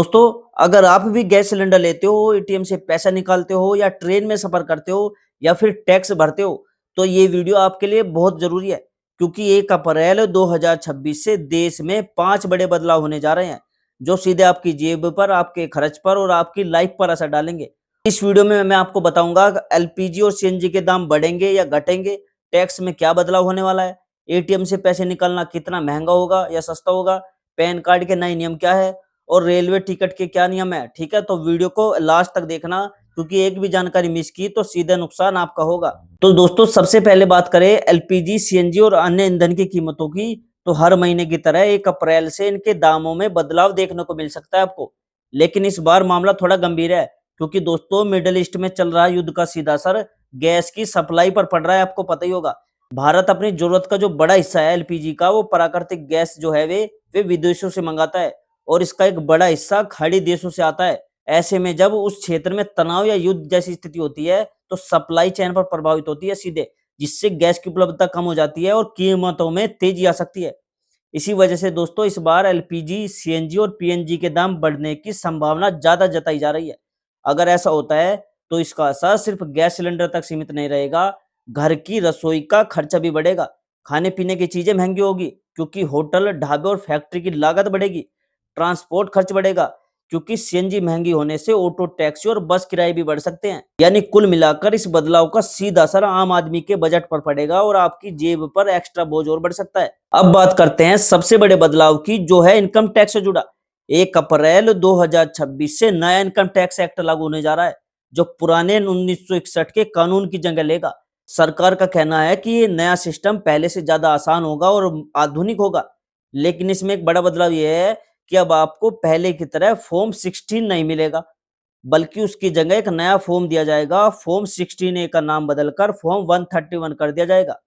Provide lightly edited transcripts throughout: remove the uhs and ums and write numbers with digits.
दोस्तों, अगर आप भी गैस सिलेंडर लेते हो, एटीएम से पैसा निकालते हो या ट्रेन में सफर करते हो या फिर टैक्स भरते हो, तो ये वीडियो आपके लिए बहुत जरूरी है क्योंकि 1 अप्रैल 2026 से देश में 5 बड़े बदलाव होने जा रहे हैं, जो सीधे आपकी जेब पर, आपके खर्च पर और आपकी लाइफ पर असर डालेंगे। इस वीडियो में मैं आपको बताऊंगा एलपीजी और सीएनजी के दाम बढ़ेंगे या घटेंगे, टैक्स में क्या बदलाव होने वाला है, एटीएम से पैसे निकालना कितना महंगा होगा या सस्ता होगा, पैन कार्ड के नए नियम क्या है और रेलवे टिकट के क्या नियम है। ठीक है, तो वीडियो को लास्ट तक देखना क्योंकि एक भी जानकारी मिस की तो सीधा नुकसान आपका होगा। तो दोस्तों, सबसे पहले बात करें एलपीजी, सीएनजी और अन्य ईंधन की कीमतों की, तो हर महीने की तरह 1 अप्रैल से इनके दामों में बदलाव देखने को मिल सकता है आपको। लेकिन इस बार मामला थोड़ा गंभीर है क्योंकि दोस्तों, मिडिल ईस्ट में चल रहा युद्ध का सीधा असर गैस की सप्लाई पर पड़ रहा है, आपको पता ही होगा। भारत अपनी जरूरत का जो बड़ा हिस्सा है एलपीजी का, वो प्राकृतिक गैस जो है वे विदेशों से मंगाता है और इसका एक बड़ा हिस्सा खाड़ी देशों से आता है। ऐसे में जब उस क्षेत्र में तनाव या युद्ध जैसी स्थिति होती है, तो सप्लाई चेन पर प्रभावित होती है सीधे, जिससे गैस की उपलब्धता कम हो जाती है और कीमतों में तेजी आ सकती है। इसी वजह से दोस्तों, इस बार एलपीजी, सीएनजी और पीएनजी के दाम बढ़ने की संभावना ज्यादा जताई जा रही है। अगर ऐसा होता है, तो इसका असर सिर्फ गैस सिलेंडर तक सीमित नहीं रहेगा, घर की रसोई का खर्चा भी बढ़ेगा, खाने पीने की चीजें महंगी होगी क्योंकि होटल, ढाबे और फैक्ट्री की लागत बढ़ेगी, ट्रांसपोर्ट खर्च बढ़ेगा क्योंकि सीएनजी महंगी होने से ऑटो, टैक्सी और बस किराए भी बढ़ सकते हैं। यानी कुल मिलाकर इस बदलाव का सीधा असर आम आदमी के बजट पर पड़ेगा और आपकी जेब पर एक्स्ट्रा बोझ और बढ़ सकता है। अब बात करते हैं सबसे बड़े बदलाव की, जो है इनकम टैक्स से जुड़ा। 1 अप्रैल 2026 से नया इनकम टैक्स एक्ट लागू होने जा रहा है, जो पुराने 1961 के कानून की जगह लेगा। सरकार का कहना है कि ये नया सिस्टम पहले से ज्यादा आसान होगा और आधुनिक होगा। लेकिन इसमें एक बड़ा बदलाव यह है कि अब आपको पहले की तरह फॉर्म 16 नहीं मिलेगा, बल्कि उसकी जगह एक नया फॉर्म दिया जाएगा। फॉर्म 16A का नाम बदलकर फॉर्म 131 कर दिया जाएगा।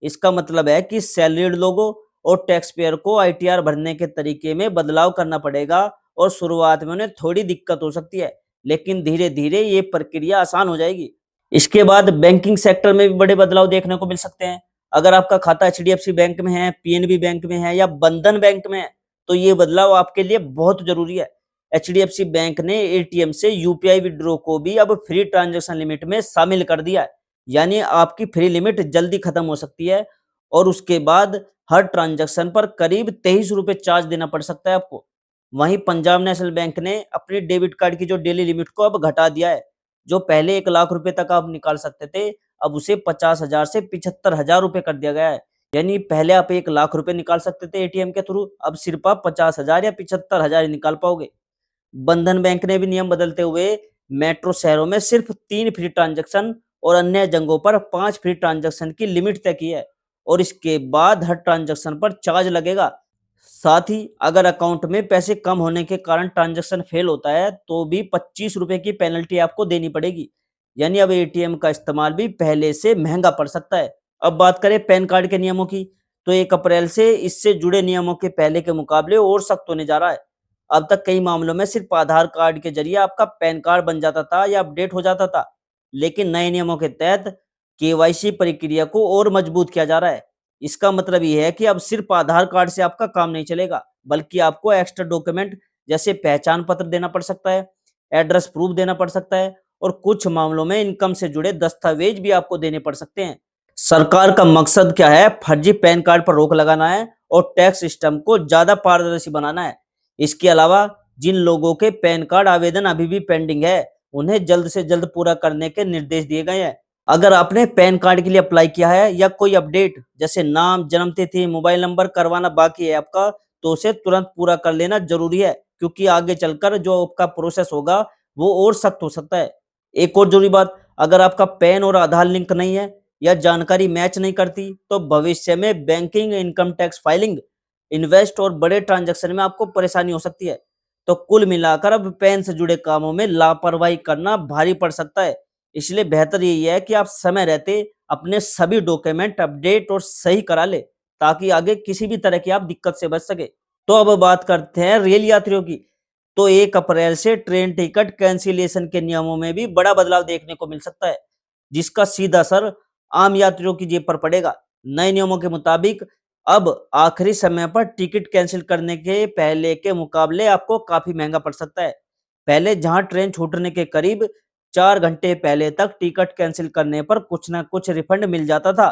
इसका मतलब है कि सैलरीड लोगों और टैक्स पेयर को आईटीआर भरने के तरीके में बदलाव करना पड़ेगा और शुरुआत में उन्हें थोड़ी दिक्कत हो सकती है, लेकिन धीरे धीरे ये प्रक्रिया आसान हो जाएगी। इसके बाद बैंकिंग सेक्टर में भी बड़े बदलाव देखने को मिल सकते हैं। अगर आपका खाता एचडीएफसी बैंक में है, पीएनबी बैंक में है या बंधन बैंक में है, तो ये बदलाव आपके लिए बहुत जरूरी है। एचडीएफसी बैंक ने एटीएम से यूपीआई विड्रॉ को भी अब फ्री ट्रांजैक्शन लिमिट में शामिल कर दिया है। यानी आपकी फ्री लिमिट जल्दी खत्म हो सकती है और उसके बाद हर ट्रांजैक्शन पर करीब 23 रुपए चार्ज देना पड़ सकता है आपको। वहीं पंजाब नेशनल बैंक ने अपनी डेबिट कार्ड की जो डेली लिमिट को अब घटा दिया है। जो पहले 1 लाख रुपए तक आप निकाल सकते थे, अब उसे 50,000 से 75,000 रुपए कर दिया गया है। यानी पहले आप 1 लाख रुपए निकाल सकते थे एटीएम के थ्रू, अब सिर्फ आप 50,000 या 75,000 ही निकाल पाओगे। बंधन बैंक ने भी नियम बदलते हुए मेट्रो शहरों में सिर्फ 3 फ्री ट्रांजैक्शन और अन्य जगहों पर 5 फ्री ट्रांजैक्शन की लिमिट तय की है और इसके बाद हर ट्रांजैक्शन पर चार्ज लगेगा। साथ ही अगर अकाउंट में पैसे कम होने के कारण ट्रांजैक्शन फेल होता है, तो भी 25 रुपए की पेनल्टी आपको देनी पड़ेगी। यानी अब एटीएम का इस्तेमाल भी पहले से महंगा पड़ सकता है। अब बात करें पैन कार्ड के नियमों की, तो 1 अप्रैल से इससे जुड़े नियमों के पहले के मुकाबले और सख्त होने जा रहा है। अब तक कई मामलों में सिर्फ आधार कार्ड के जरिए आपका पैन कार्ड बन जाता था या अपडेट हो जाता था, लेकिन नए नियमों के तहत केवाईसी प्रक्रिया को और मजबूत किया जा रहा है। इसका मतलब ये है कि अब सिर्फ आधार कार्ड से आपका काम नहीं चलेगा, बल्कि आपको एक्स्ट्रा डॉक्यूमेंट जैसे पहचान पत्र देना पड़ सकता है, एड्रेस प्रूफ देना पड़ सकता है और कुछ मामलों में इनकम से जुड़े दस्तावेज भी आपको देने पड़ सकते हैं। सरकार का मकसद क्या है? फर्जी पैन कार्ड पर रोक लगाना है और टैक्स सिस्टम को ज्यादा पारदर्शी बनाना है। इसके अलावा जिन लोगों के पैन कार्ड आवेदन अभी भी पेंडिंग है, उन्हें जल्द से जल्द पूरा करने के निर्देश दिए गए हैं। अगर आपने पैन कार्ड के लिए अप्लाई किया है या कोई अपडेट जैसे नाम, जन्म तिथि, मोबाइल नंबर करवाना बाकी है आपका, तो उसे तुरंत पूरा कर लेना जरूरी है क्योंकि आगे चलकर जो आपका प्रोसेस होगा वो और सख्त हो सकता है। एक और जरूरी बात, अगर आपका पैन और आधार लिंक नहीं है या जानकारी मैच नहीं करती, तो भविष्य में banking, income tax filing, invest और बड़े ट्रांजैक्शन में आपको परेशानी हो सकती है। तो कुल मिलाकर अब पैन से जुड़े कामों में लापरवाही करना भारी पड़ सकता है। इसलिए बेहतर यही है कि आप समय रहते अपने सभी डॉक्यूमेंट अपडेट और सही करा ले, ताकि आगे किसी भी तरह की आप दिक्कत से बच सके। तो अब बात करते हैं रेल यात्रियों की। तो 1 अप्रैल से ट्रेन टिकट कैंसिलेशन के नियमों में भी बड़ा बदलाव देखने को मिल सकता है, जिसका सीधा असर आम यात्रियों की जेब पर पड़ेगा। नए नियमों के मुताबिक अब आखिरी समय पर टिकट कैंसिल करने के पहले के मुकाबले आपको काफ़ी महँगा पड़ सकता है। पहले जहाँ ट्रेन छूटने के करीब 4 घंटे पहले तक टिकट कैंसिल करने पर कुछ न कुछ रिफंड मिल जाता था,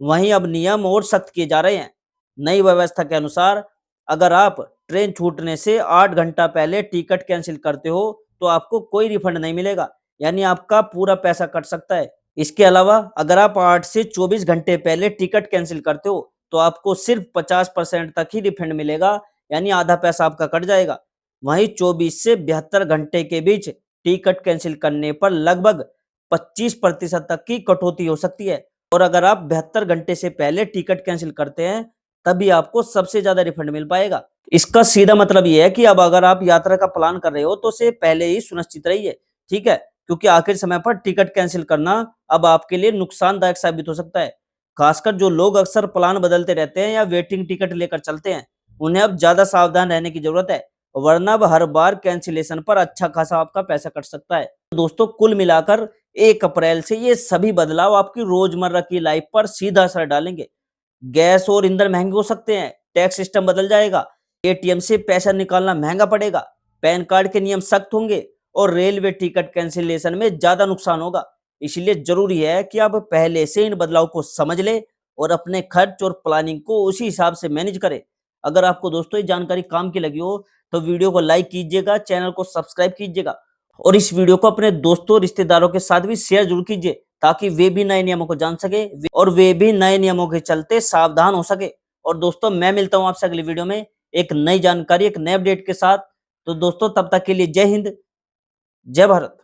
वहीं अब नियम और सख्त किए जा रहे हैं। नई व्यवस्था के अनुसार अगर आप ट्रेन छूटने से 8 घंटा पहले टिकट कैंसिल करते हो, तो आपको कोई रिफंड नहीं मिलेगा, यानी आपका पूरा पैसा कट सकता है। इसके अलावा अगर आप 8 से 24 घंटे पहले टिकट कैंसिल करते हो, तो आपको सिर्फ 50% तक ही रिफंड मिलेगा, यानी आधा पैसा आपका कट जाएगा। वहीं 24 से 72 घंटे के बीच टिकट कैंसिल करने पर लगभग 25% तक की कटौती हो सकती है। और अगर आप 72 घंटे से पहले टिकट कैंसिल करते हैं, तभी आपको सबसे ज़्यादा रिफंड मिल पाएगा। इसका सीधा मतलब ये है कि अब अगर आप यात्रा का प्लान कर रहे हो, तो उसे पहले ही सुनिश्चित रहिए, ठीक है? क्योंकि आखिरी समय पर टिकट कैंसिल करना अब आपके लिए नुकसानदायक साबित हो सकता है। खासकर जो लोग अक्सर प्लान बदलते रहते हैं या वेटिंग टिकट लेकर चलते हैं, उन्हें अब ज़्यादा सावधान रहने की ज़रूरत है, वरना अब हर बार कैंसिलेशन पर अच्छा खासा आपका पैसा कट सकता है। दोस्तों, कुल मिलाकर 1 अप्रैल से ये सभी बदलाव आपकी रोज़मर्रा की लाइफ पर सीधा असर डालेंगे। गैस और ईंधन महँगे हो सकते हैं, टैक्स सिस्टम बदल जाएगा, एटीएम से पैसा निकालना महँगा पड़ेगा, पैन कार्ड के नियम सख्त होंगे और रेलवे टिकट कैंसिलेशन में ज़्यादा नुकसान होगा। इसलिए ज़रूरी है कि आप पहले से इन बदलाव को समझ लें और अपने खर्च और प्लानिंग को उसी हिसाब से मैनेज करें। अगर आपको दोस्तों ये जानकारी काम की लगी हो, तो वीडियो को लाइक कीजिएगा, चैनल को सब्सक्राइब कीजिएगा और इस वीडियो को अपने दोस्तों, रिश्तेदारों के साथ भी शेयर ज़रूर कीजिए, ताकि वे भी नए नियमों को जान सके और वे भी नए नियमों के चलते सावधान हो सके। और दोस्तों, मैं मिलता हूँ आपसे अगली वीडियो में एक नई जानकारी, एक नए अपडेट के साथ। तो दोस्तों, तब तक के लिए जय हिंद, जय भारत।